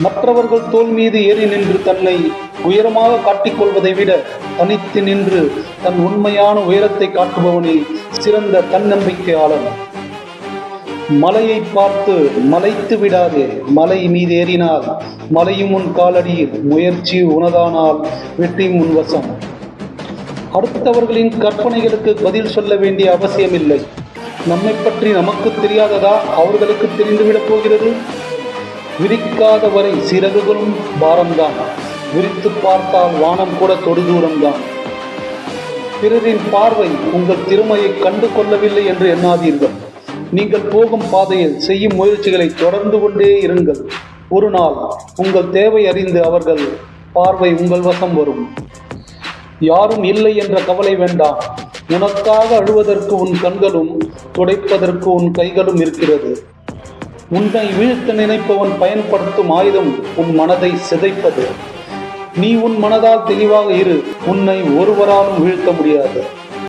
மற்றவர்கள் தோல் மீது ஏறி நின்று தன்னை உயரமாக காட்டிக்கொள்வதை விட தனித்து நின்று தன் உண்மையான உயரத்தை காட்டுபவனே சிறந்த தன்னம்பிக்கையாளன். மலையை பார்த்து மலைத்து விடாதே, மலை மீது ஏறினால் மலையும் உன் காலடியில், முயற்சி உனதானால் வெற்றி முன்வசம். அடுத்தவர்களின் கற்பனைகளுக்கு பதில் சொல்ல வேண்டிய அவசியமில்லை. நம்மை பற்றி நமக்கு தெரியாததா அவர்களுக்கு தெரிந்துவிடப் போகிறது? விரிக்காத வரை சிறகுகளும் பாரம்தான், விரித்து பார்த்தால் வானம் கூட தொடுதூரம்தான். பிறரின் பார்வை உங்கள் திறமையை கண்டு கொள்ளவில்லை என்று எண்ணாதீர்கள். நீங்கள் போகும் பாதையில் செய்யும் முயற்சிகளை தொடர்ந்து கொண்டே இருங்கள். ஒரு நாள் உங்கள் தேவை அறிந்து அவர்கள் பார்வை உங்கள் வசம் வரும். யாரும் இல்லை என்ற கவலை வேண்டாம். உனக்காக அழுவதற்கு உன் கண்களும் துடைப்பதற்கு உன் கைகளும் இருக்கிறது. உன்னை வீழ்த்த நினைப்பவன் பயன்படுத்தும் ஆயுதம் உன் மனதை சிதைப்பது. நீ உன் மனதால் தெளிவாக இரு, உன்னை ஒருவராலும் வீழ்த்த முடியாது.